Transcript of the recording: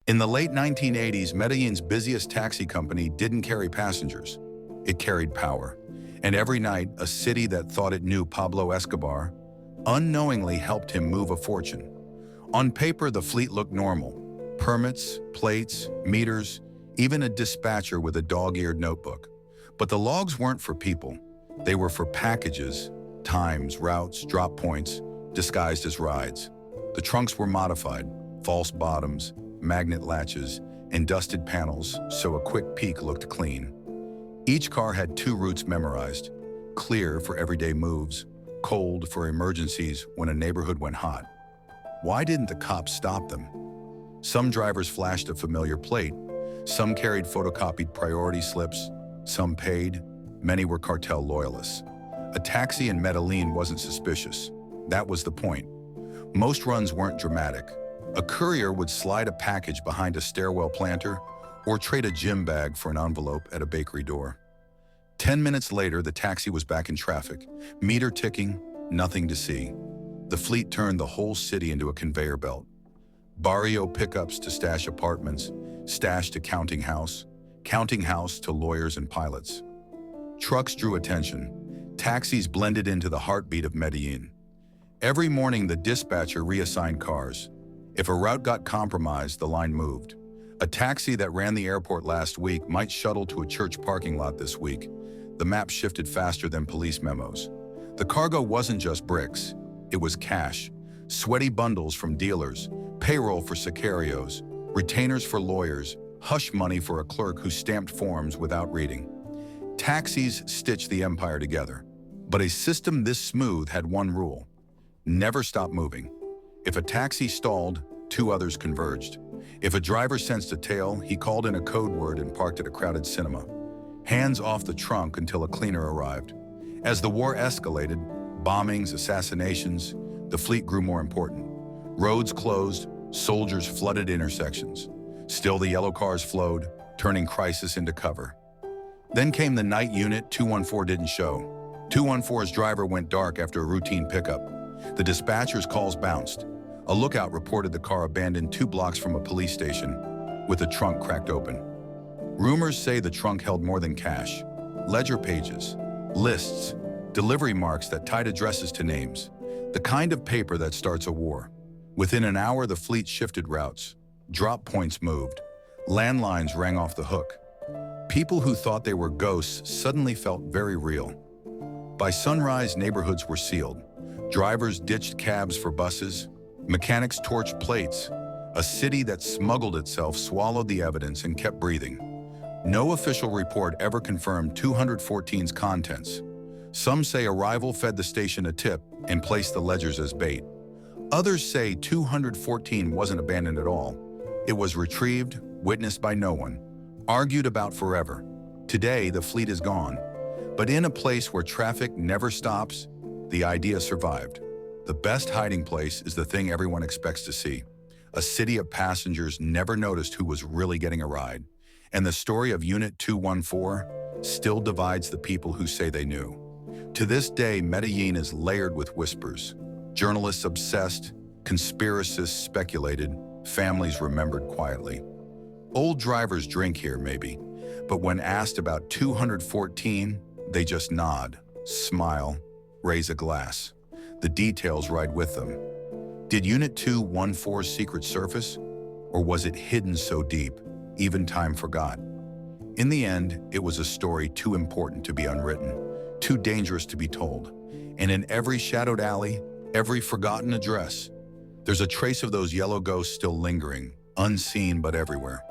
In the late 1980s, Medellin's busiest taxi company didn't carry passengers. It carried power. And every night, a city that thought it knew Pablo Escobar unknowingly helped him move a fortune. On paper, the fleet looked normal. Permits, plates, meters, even a dispatcher with a dog-eared notebook. But the logs weren't for people. They were for packages, times, routes, drop points, disguised as rides. The trunks were modified, false bottoms, magnet latches, and dusted panels, so a quick peek looked clean. Each car had 2 routes memorized: clear for everyday moves, cold for emergencies when a neighborhood went hot. Why didn't the cops stop them? Some drivers flashed a familiar plate, some carried photocopied priority slips, some paid, many were cartel loyalists. A taxi in Medellin wasn't suspicious. That was the point. Most runs weren't dramatic. A courier would slide a package behind a stairwell planter or trade a gym bag for an envelope at a bakery door. 10 minutes later, the taxi was back in traffic, meter ticking, nothing to see. The fleet turned the whole city into a conveyor belt. Barrio pickups to stash apartments, stash to counting house to lawyers and pilots. Trucks drew attention. Taxis blended into the heartbeat of Medellin. Every morning, the dispatcher reassigned cars. If a route got compromised, the line moved. A taxi that ran the airport last week might shuttle to a church parking lot this week. The map shifted faster than police memos. The cargo wasn't just bricks. It was cash, sweaty bundles from dealers, payroll for sicarios, retainers for lawyers, hush money for a clerk who stamped forms without reading. Taxis stitched the empire together. But a system this smooth had one rule: never stop moving. If a taxi stalled, 2 others converged. If a driver sensed a tail, he called in a code word and parked at a crowded cinema. Hands off the trunk until a cleaner arrived. As the war escalated, bombings, assassinations, the fleet grew more important. Roads closed, soldiers flooded intersections. Still the yellow cars flowed, turning crisis into cover. Then came the night unit. 214 didn't show. 214's driver went dark after a routine pickup. The dispatcher's calls bounced. A lookout reported the car abandoned 2 blocks from a police station, with the trunk cracked open. Rumors say the trunk held more than cash: ledger pages, lists, delivery marks that tied addresses to names, the kind of paper that starts a war. Within an hour, the fleet shifted routes. Drop points moved. Landlines rang off the hook. People who thought they were ghosts suddenly felt very real. By sunrise, neighborhoods were sealed. Drivers ditched cabs for buses. Mechanics torched plates. A city that smuggled itself swallowed the evidence and kept breathing. No official report ever confirmed 214's contents. Some say a rival fed the station a tip and placed the ledgers as bait. Others say 214 wasn't abandoned at all. It was retrieved, witnessed by no one, argued about forever. Today, the fleet is gone. But in a place where traffic never stops, the idea survived. The best hiding place is the thing everyone expects to see. A city of passengers never noticed who was really getting a ride. And the story of Unit 214 still divides the people who say they knew. To this day, Medellin is layered with whispers. Journalists obsessed, conspiracists speculated, families remembered quietly. Old drivers drink here, maybe, but when asked about 214, they just nod, smile, raise a glass. The details ride with them. Did Unit 214's secret surface, or was it hidden so deep, even time forgot? In the end, it was a story too important to be unwritten, too dangerous to be told. And in every shadowed alley, every forgotten address, there's a trace of those yellow ghosts still lingering, unseen but everywhere.